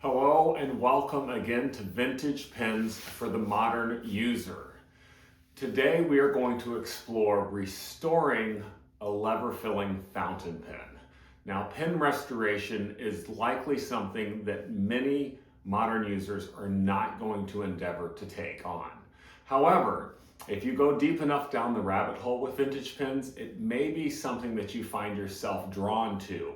Hello and welcome again to Vintage Pens for the Modern User. Today we are going to explore restoring a lever filling fountain pen. Now, pen restoration is likely something that many modern users are not going to endeavor to take on. However, if you go deep enough down the rabbit hole with vintage pens, it may be something that you find yourself drawn to.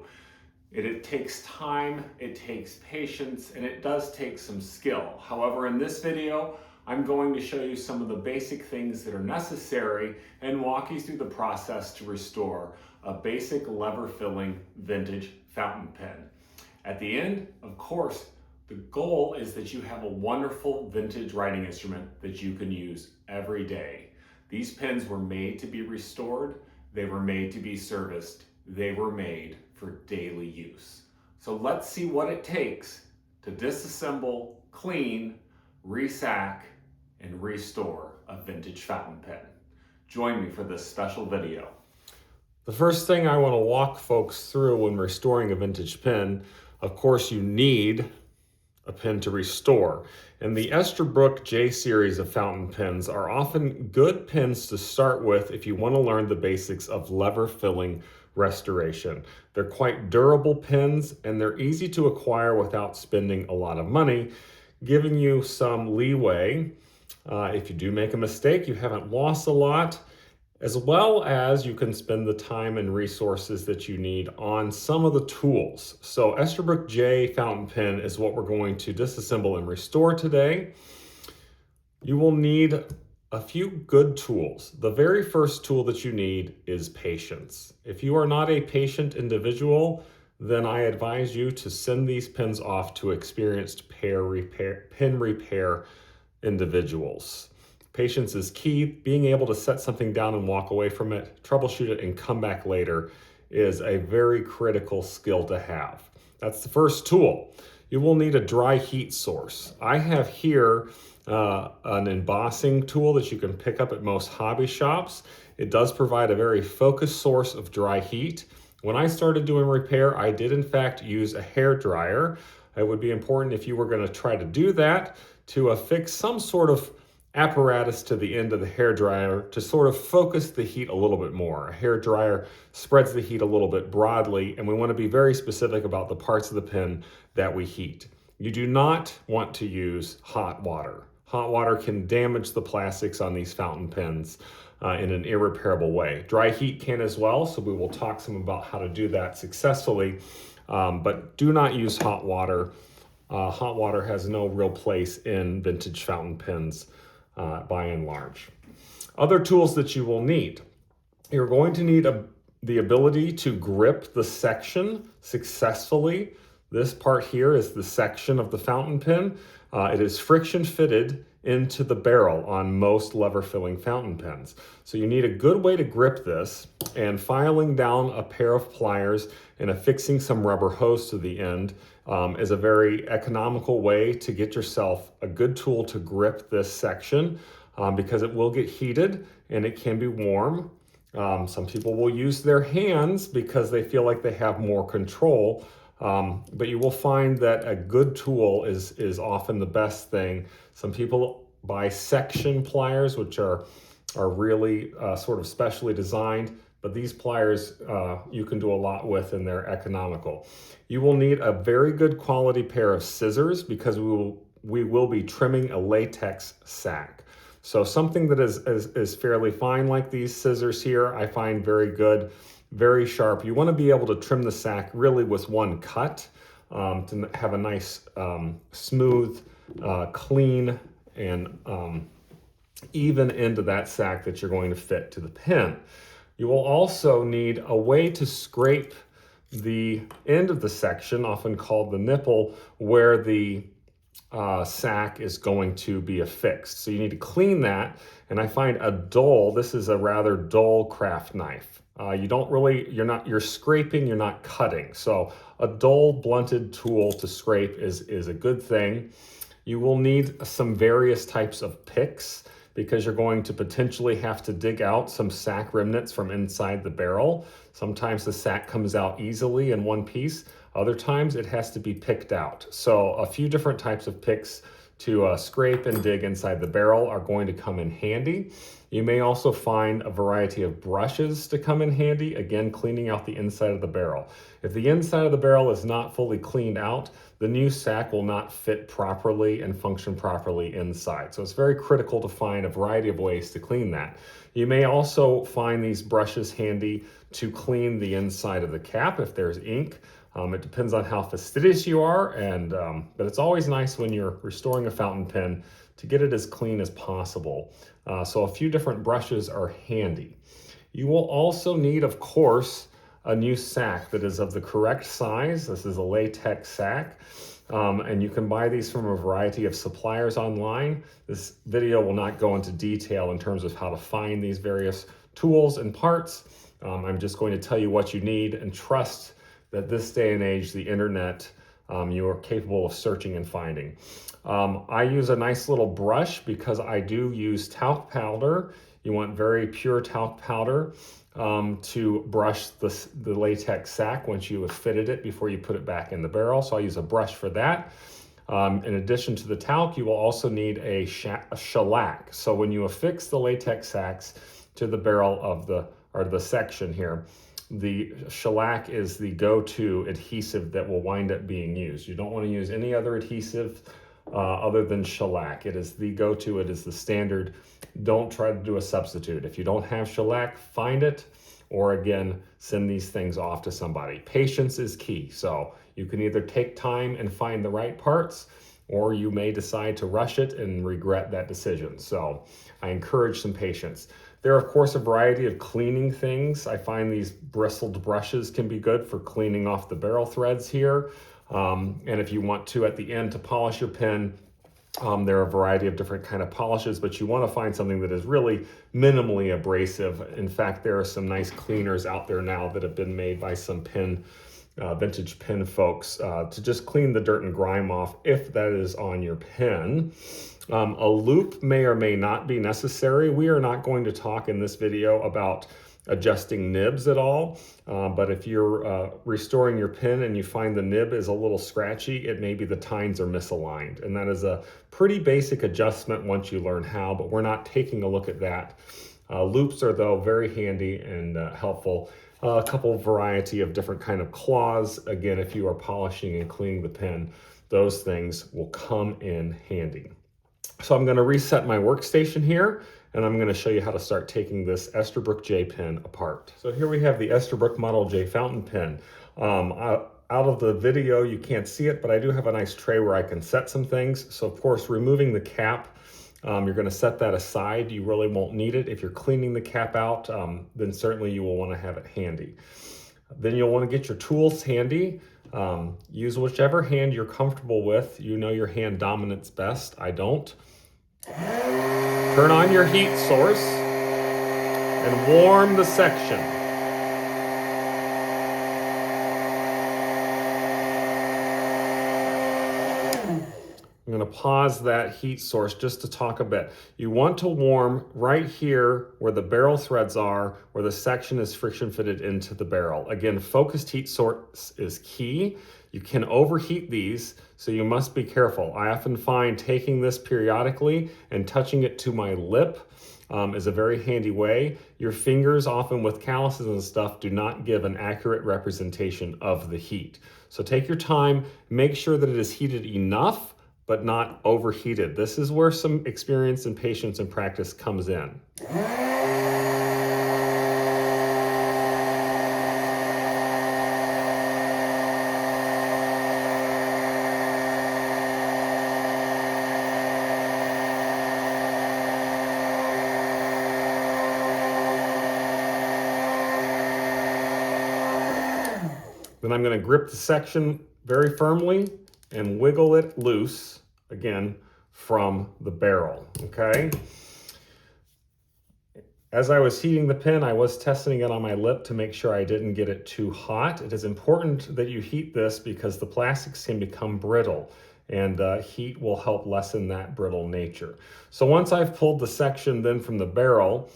It takes time, it takes patience, and it does take some skill. However, in this video, I'm going to show you some of the basic things that are necessary and walk you through the process to restore a basic lever filling vintage fountain pen. At the end, of course, the goal is that you have a wonderful vintage writing instrument that you can use every day. These pens were made to be restored, they were made to be serviced, they were made for daily use. So let's see what it takes to disassemble, clean, resack, and restore a vintage fountain pen. Join me for this special video. The first thing I want to walk folks through when restoring a vintage pen, of course, you need a pen to restore. And the Esterbrook J series of fountain pens are often good pens to start with if you want to learn the basics of lever filling restoration. They're quite durable pens and they're easy to acquire without spending a lot of money, giving you some leeway. If you do make a mistake, you haven't lost a lot, as well as you can spend the time and resources that you need on some of the tools. So Esterbrook J fountain pen is what we're going to disassemble and restore today. You will need a few good tools. The very first tool that you need is patience. If you are not a patient individual, then I advise you to send these pens off to experienced pen repair individuals. Patience is key. Being able to set something down and walk away from it, troubleshoot it, and come back later is a very critical skill to have. That's the first tool. You will need a dry heat source. I have here an embossing tool that you can pick up at most hobby shops. It does provide a very focused source of dry heat. When I started doing repair, I did in fact use a hair dryer. It would be important if you were going to try to do that to affix some sort of apparatus to the end of the hair dryer to sort of focus the heat a little bit more. A hair dryer spreads the heat a little bit broadly, and we want to be very specific about the parts of the pen that we heat. You do not want to use hot water. Hot water can damage the plastics on these fountain pens in an irreparable way. Dry heat can as well, so we will talk some about how to do that successfully, but do not use hot water. Hot water has no real place in vintage fountain pens by and large. Other tools that you will need. You're going to need the ability to grip the section successfully. This part here is the section of the fountain pen. It is friction fitted into the barrel on most lever filling fountain pens. So you need a good way to grip this, and filing down a pair of pliers and affixing some rubber hose to the end is a very economical way to get yourself a good tool to grip this section because it will get heated and it can be warm. Some people will use their hands because they feel like they have more control. But you will find that a good tool is often the best thing. Some people buy section pliers, which are really sort of specially designed, but these pliers you can do a lot with and they're economical. You will need a very good quality pair of scissors because we will be trimming a latex sack. So something that is fairly fine, like these scissors here, I find very good. Very sharp. You want to be able to trim the sack really with one cut to have a nice, smooth, clean, and even end of that sack that you're going to fit to the pen. You will also need a way to scrape the end of the section, often called the nipple, where the sack is going to be affixed. So you need to clean that, and I find this is a rather dull craft knife. You're scraping, you're not cutting. So a dull blunted tool to scrape is a good thing. You will need some various types of picks. because you're going to potentially have to dig out some sack remnants from inside the barrel. Sometimes the sack comes out easily in one piece. Other times it has to be picked out. So a few different types of picks to scrape and dig inside the barrel are going to come in handy. You may also find a variety of brushes to come in handy, again, cleaning out the inside of the barrel. If the inside of the barrel is not fully cleaned out, the new sack will not fit properly and function properly inside. So it's very critical to find a variety of ways to clean that. You may also find these brushes handy to clean the inside of the cap if there's ink. It depends on how fastidious you are, but it's always nice when you're restoring a fountain pen to get it as clean as possible. So a few different brushes are handy. You will also need, of course, a new sack that is of the correct size. This is a latex sack, and you can buy these from a variety of suppliers online. This video will not go into detail in terms of how to find these various tools and parts. I'm just going to tell you what you need and trust that this day and age, the internet, you are capable of searching and finding. I use a nice little brush because I do use talc powder. You want very pure talc powder to brush the latex sack once you have fitted it before you put it back in the barrel. So I use a brush for that. In addition to the talc, you will also need a shellac. So when you affix the latex sacks to the barrel of the section here, the shellac is the go-to adhesive that will wind up being used. You don't want to use any other adhesive other than shellac. It is the go-to, it is the standard. Don't try to do a substitute. If you don't have shellac, find it, or again, send these things off to somebody. Patience is key. So you can either take time and find the right parts, or you may decide to rush it and regret that decision. So I encourage some patience. There are, of course, a variety of cleaning things. I find these bristled brushes can be good for cleaning off the barrel threads here. And if you want to, at the end, to polish your pen, there are a variety of different kind of polishes, but you want to find something that is really minimally abrasive. In fact, there are some nice cleaners out there now that have been made by some vintage pen folks to just clean the dirt and grime off if that is on your pen. A loop may or may not be necessary. We are not going to talk in this video about adjusting nibs at all, but if you're restoring your pen and you find the nib is a little scratchy, it may be the tines are misaligned, and that is a pretty basic adjustment once you learn how, but we're not taking a look at that. Loops are, though, very handy and helpful. A couple variety of different kind of claws. Again, if you are polishing and cleaning the pen, those things will come in handy. So I'm going to reset my workstation here, and I'm going to show you how to start taking this Esterbrook J pen apart. So here we have the Esterbrook Model J fountain pen. Out of the video, you can't see it, but I do have a nice tray where I can set some things. So of course, removing the cap, you're going to set that aside. You really won't need it. If you're cleaning the cap out, then certainly you will want to have it handy. Then you'll want to get your tools handy. Use whichever hand you're comfortable with. You know your hand dominance best. I don't. Turn on your heat source and warm the section. I'm going to pause that heat source just to talk a bit. You want to warm right here where the barrel threads are, where the section is friction fitted into the barrel. Again, focused heat source is key. You can overheat these, so you must be careful. I often find taking this periodically and touching it to my lip is a very handy way. Your fingers, often with calluses and stuff, do not give an accurate representation of the heat. So take your time, make sure that it is heated enough, but not overheated. This is where some experience and patience and practice comes in. Then I'm going to grip the section very firmly and wiggle it loose, again, from the barrel, okay? As I was heating the pen, I was testing it on my lip to make sure I didn't get it too hot. It is important that you heat this because the plastics can become brittle. and heat will help lessen that brittle nature. So once I've pulled the section then from the barrel,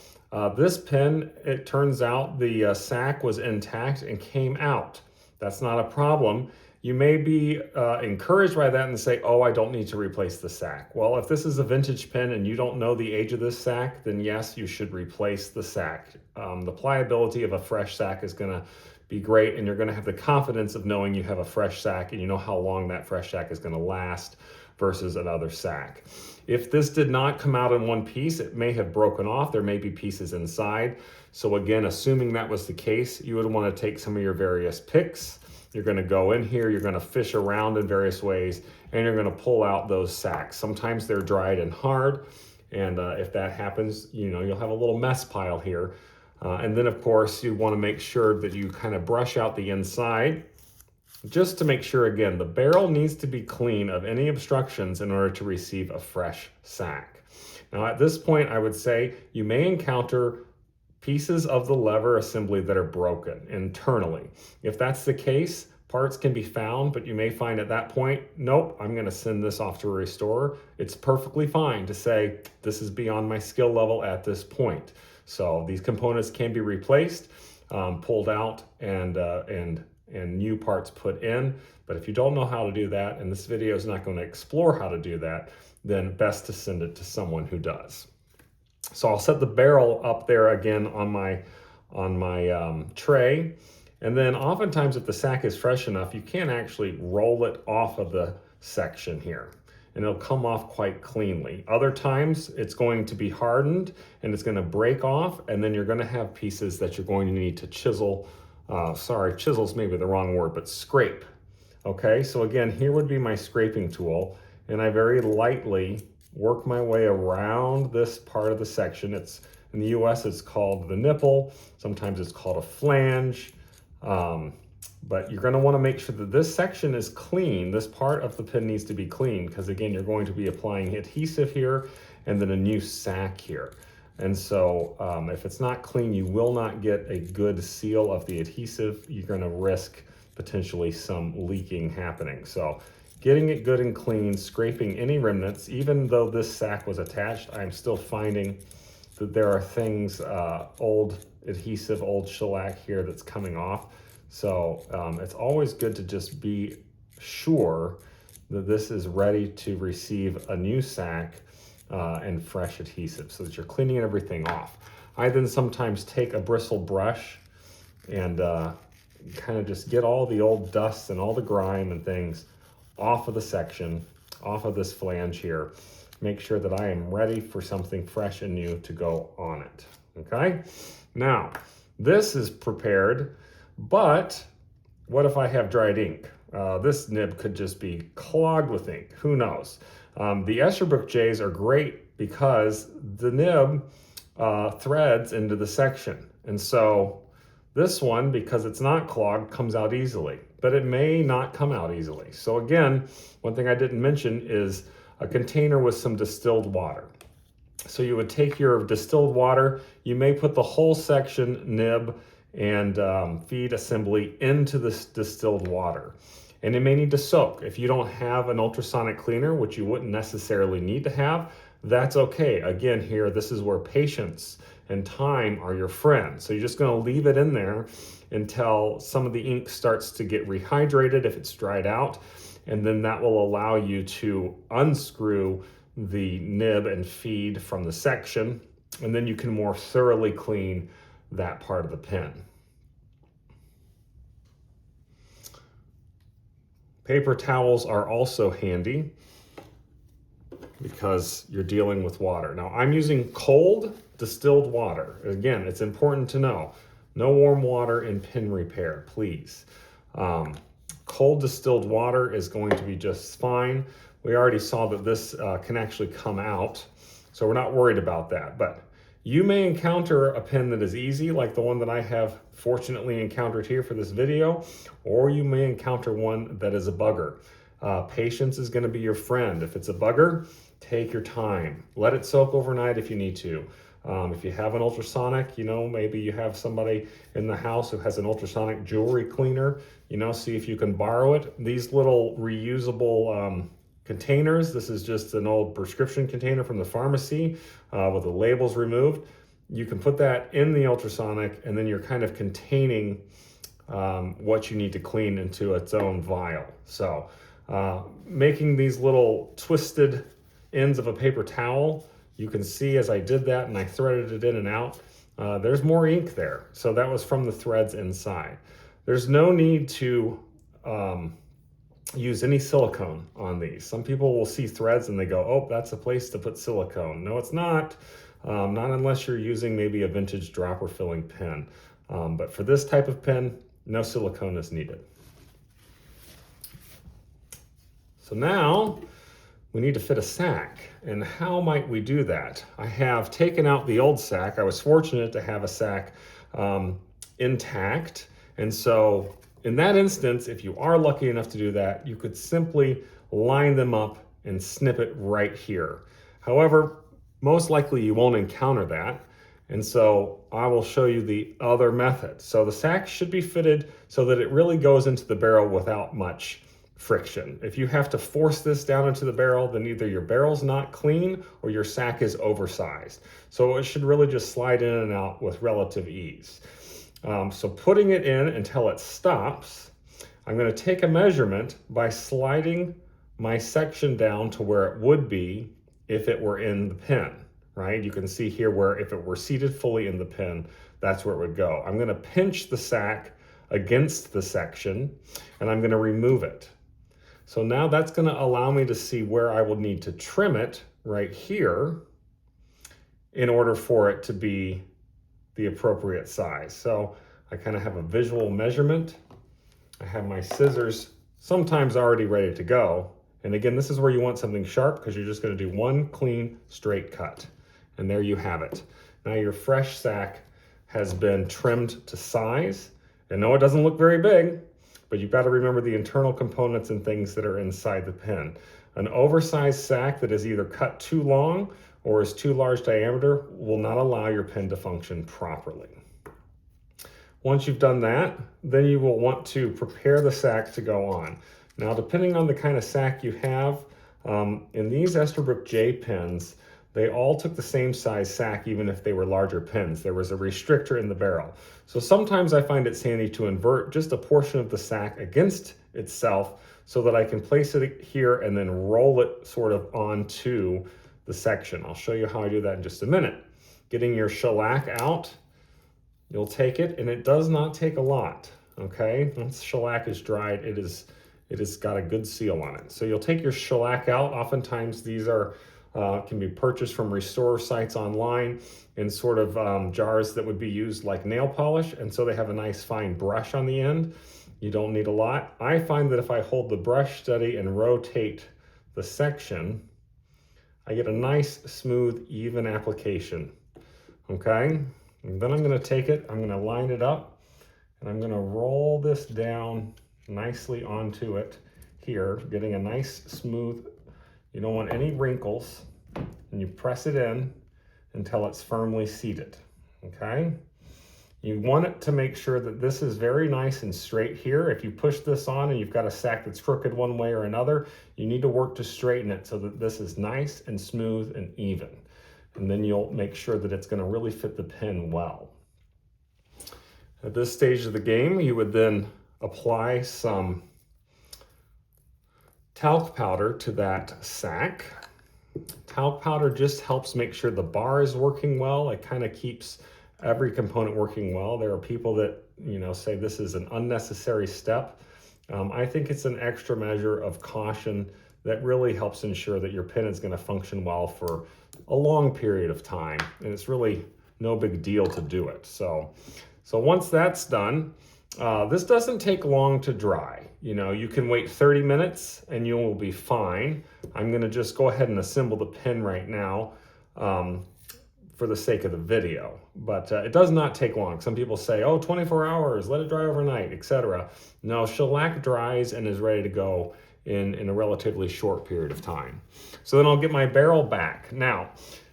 this pen, it turns out the sack was intact and came out. That's not a problem. You may be encouraged by that and say, oh, I don't need to replace the sack. Well, if this is a vintage pen and you don't know the age of this sack, then yes, you should replace the sack. The pliability of a fresh sack is gonna be great, and you're gonna have the confidence of knowing you have a fresh sack and you know how long that fresh sack is gonna last versus another sack. If this did not come out in one piece, it may have broken off. There may be pieces inside. So again, assuming that was the case, you would want to take some of your various picks. You're going to go in here, you're going to fish around in various ways, and you're going to pull out those sacks. Sometimes they're dried and hard, and if that happens, you'll have a little mess pile here. And then of course, you want to make sure that you kind of brush out the inside, just to make sure, again, the barrel needs to be clean of any obstructions in order to receive a fresh sack. Now at this point, I would say you may encounter pieces of the lever assembly that are broken internally. If that's the case, parts can be found, but you may find at that point, nope, I'm gonna send this off to a restorer. It's perfectly fine to say, this is beyond my skill level at this point. So these components can be replaced, pulled out, and new parts put in. But if you don't know how to do that, and this video is not going to explore how to do that, then best to send it to someone who does. So I'll set the barrel up there again on my tray. And then oftentimes if the sack is fresh enough, you can actually roll it off of the section here, and it'll come off quite cleanly. Other times it's going to be hardened and it's going to break off, and then you're going to have pieces that you're going to need to chisel. Chisel's maybe the wrong word, but scrape. Okay, so again, here would be my scraping tool, and I very lightly work my way around this part of the section. It's in the US, it's called the nipple. Sometimes it's called a flange. But you're going to want to make sure that this section is clean. This part of the pen needs to be clean, because again, you're going to be applying adhesive here and then a new sack here. And so if it's not clean, you will not get a good seal of the adhesive. You're going to risk potentially some leaking happening. So getting it good and clean, scraping any remnants. Even though this sack was attached, I'm still finding that there are things, old adhesive, old shellac here that's coming off. So it's always good to just be sure that this is ready to receive a new sack and fresh adhesive, so that you're cleaning everything off. I then sometimes take a bristle brush and kind of just get all the old dust and all the grime and things off of the section, off of this flange here. Make sure that I am ready for something fresh and new to go on it, okay? Now, this is prepared, but what if I have dried ink? This nib could just be clogged with ink, who knows? The Esterbrook J's are great because the nib threads into the section. And so this one, because it's not clogged, comes out easily, but it may not come out easily. So again, one thing I didn't mention is a container with some distilled water. So you would take your distilled water, you may put the whole section, nib, and feed assembly into this distilled water. And it may need to soak. If you don't have an ultrasonic cleaner, which you wouldn't necessarily need to have, that's okay. Again, here, this is where patience and time are your friends. So you're just gonna leave it in there until some of the ink starts to get rehydrated if it's dried out. And then that will allow you to unscrew the nib and feed from the section. And then you can more thoroughly clean that part of the pen. Paper towels are also handy because you're dealing with water. Now I'm using cold distilled water. Again, it's important to know, no warm water in pen repair, please. Cold distilled water is going to be just fine. We already saw that this can actually come out, so we're not worried about that. But you may encounter a pen that is easy, like the one that I have fortunately encountered here for this video, or you may encounter one that is a bugger. Patience is gonna be your friend. If it's a bugger, take your time. Let it soak overnight if you need to. If you have an ultrasonic, maybe you have somebody in the house who has an ultrasonic jewelry cleaner, see if you can borrow it. These little reusable containers. This is just an old prescription container from the pharmacy with the labels removed. You can put that in the ultrasonic, and then you're kind of containing what you need to clean into its own vial. So making these little twisted ends of a paper towel, you can see as I did that and I threaded it in and out, there's more ink there. So that was from the threads inside. There's no need to use any silicone on these. Some people will see threads and they go, oh, that's a place to put silicone. No, it's not. Not unless you're using maybe a vintage dropper filling pen. But for this type of pen, no silicone is needed. So now we need to fit a sack. And how might we do that? I have taken out the old sack. I was fortunate to have a sack intact. And so in that instance, if you are lucky enough to do that, you could simply line them up and snip it right here. However, most likely you won't encounter that. And so I will show you the other method. So the sack should be fitted so that it really goes into the barrel without much friction. If you have to force this down into the barrel, then either your barrel's not clean or your sack is oversized. So it should really just slide in and out with relative ease. So putting it in until it stops, I'm going to take a measurement by sliding my section down to where it would be if it were in the pen, right? You can see here where if it were seated fully in the pen, that's where it would go. I'm going to pinch the sack against the section and I'm going to remove it. So now that's going to allow me to see where I will need to trim it right here in order for it to be the appropriate size. So I kind of have a visual measurement. I have my scissors sometimes already ready to go. And again, this is where you want something sharp because you're just going to do one clean straight cut. And there you have it. Now your fresh sack has been trimmed to size. And no, it doesn't look very big, but you've got to remember the internal components and things that are inside the pen. An oversized sack that is either cut too long or is too large diameter will not allow your pen to function properly. Once you've done that, then you will want to prepare the sack to go on. Now, depending on the kind of sack you have, in these Esterbrook J pens, they all took the same size sack even if they were larger pens. There was a restrictor in the barrel. So sometimes I find it handy to invert just a portion of the sack against itself so that I can place it here and then roll it sort of onto the section. I'll show you how I do that in just a minute. Getting your shellac out, you'll take it, and it does not take a lot, okay? Once shellac is dried, it has got a good seal on it. So you'll take your shellac out. Oftentimes these are can be purchased from restore sites online in sort of jars that would be used like nail polish, and so they have a nice fine brush on the end. You don't need a lot. I find that if I hold the brush steady and rotate the section, I get a nice, smooth, even application, okay? And then I'm gonna take it, I'm gonna line it up, and I'm gonna roll this down nicely onto it here, getting a nice, smooth, you don't want any wrinkles, and you press it in until it's firmly seated, okay? You want it to make sure that this is very nice and straight here. If you push this on and you've got a sack that's crooked one way or another, you need to work to straighten it so that this is nice and smooth and even. And then you'll make sure that it's going to really fit the pen well. At this stage of the game, you would then apply some talc powder to that sack. Talc powder just helps make sure the bar is working well. It kind of keeps every component working well. There are people that, say this is an unnecessary step. I think it's an extra measure of caution that really helps ensure that your pen is going to function well for a long period of time. And it's really no big deal to do it. So once that's done, this doesn't take long to dry. You can wait 30 minutes and you will be fine. I'm going to just go ahead and assemble the pen right now for the sake of the video. But it does not take long. Some people say, oh, 24 hours, let it dry overnight, etc. No, shellac dries and is ready to go in a relatively short period of time. So then I'll get my barrel back. Now,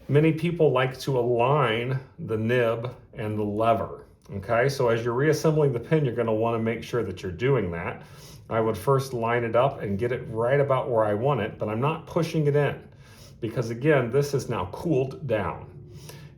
many people like to align the nib and the lever. Okay, so as you're reassembling the pin, you're going to want to make sure that you're doing that. I would first line it up and get it right about where I want it, but I'm not pushing it in because again, this is now cooled down.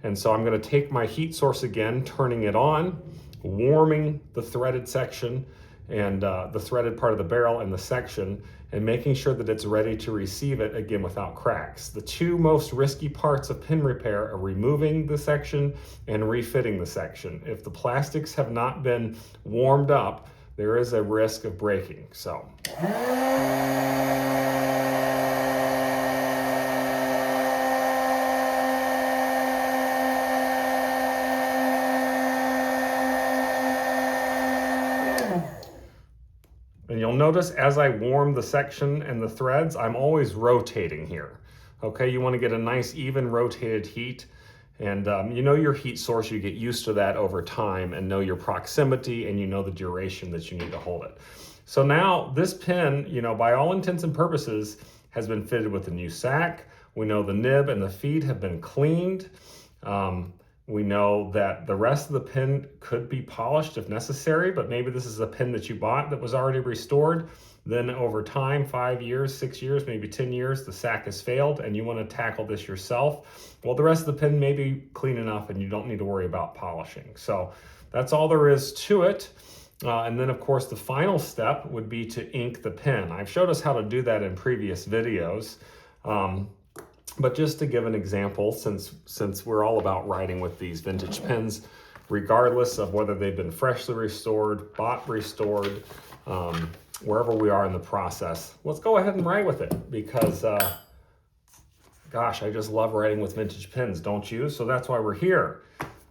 And so I'm going to take my heat source again, turning it on, warming the threaded section and the threaded part of the barrel and the section, and making sure that it's ready to receive it again without cracks. The two most risky parts of pin repair are removing the section and refitting the section. If the plastics have not been warmed up, there is a risk of breaking. So. And you'll notice as I warm the section and the threads, I'm always rotating here. Okay, you want to get a nice even rotated heat. And you know your heat source, you get used to that over time and know your proximity and you know the duration that you need to hold it. So now this pin, you know, by all intents and purposes, has been fitted with a new sack. We know the nib and the feed have been cleaned. We know that the rest of the pin could be polished if necessary, but maybe this is a pin that you bought that was already restored. Then over time, 5 years, 6 years, maybe 10 years, the sack has failed and you want to tackle this yourself. Well, the rest of the pin may be clean enough and you don't need to worry about polishing. So that's all there is to it. And then of course, the final step would be to ink the pin. I've showed us how to do that in previous videos. But just to give an example, since we're all about writing with these vintage pens, regardless of whether they've been freshly restored, bought restored, wherever we are in the process, let's go ahead and write with it because, gosh, I just love writing with vintage pens, don't you? So that's why we're here.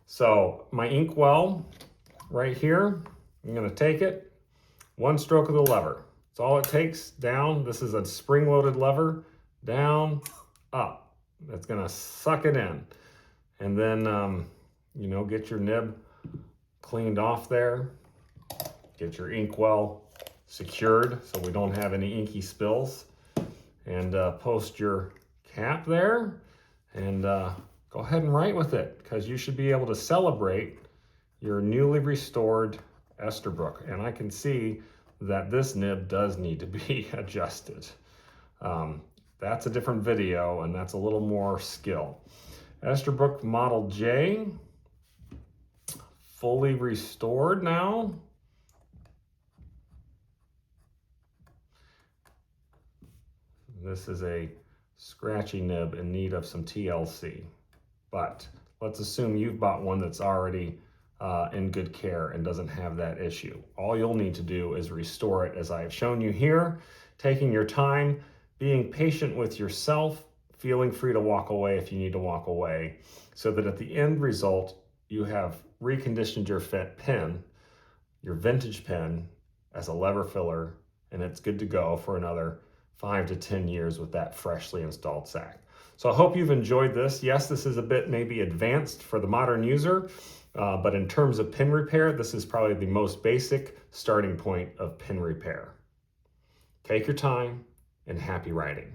So my inkwell right here, I'm gonna take it, one stroke of the lever. That's all it takes, down. This is a spring-loaded lever, down, up. That's gonna suck it in. And then, you know, get your nib cleaned off there. Get your inkwell secured so we don't have any inky spills. And post your cap there. And go ahead and write with it because you should be able to celebrate your newly restored Esterbrook. And I can see that this nib does need to be adjusted. That's a different video and that's a little more skill. Esterbrook Model J, fully restored now. This is a scratchy nib in need of some TLC, but let's assume you've bought one that's already in good care and doesn't have that issue. All you'll need to do is restore it as I have shown you here, taking your time, being patient with yourself, feeling free to walk away if you need to walk away, so that at the end result, you have reconditioned your pen, your vintage pen, as a lever filler, and it's good to go for another 5 to 10 years with that freshly installed sack. So I hope you've enjoyed this. Yes, this is a bit maybe advanced for the modern user, but in terms of pin repair, this is probably the most basic starting point of pin repair. Take your time and happy writing.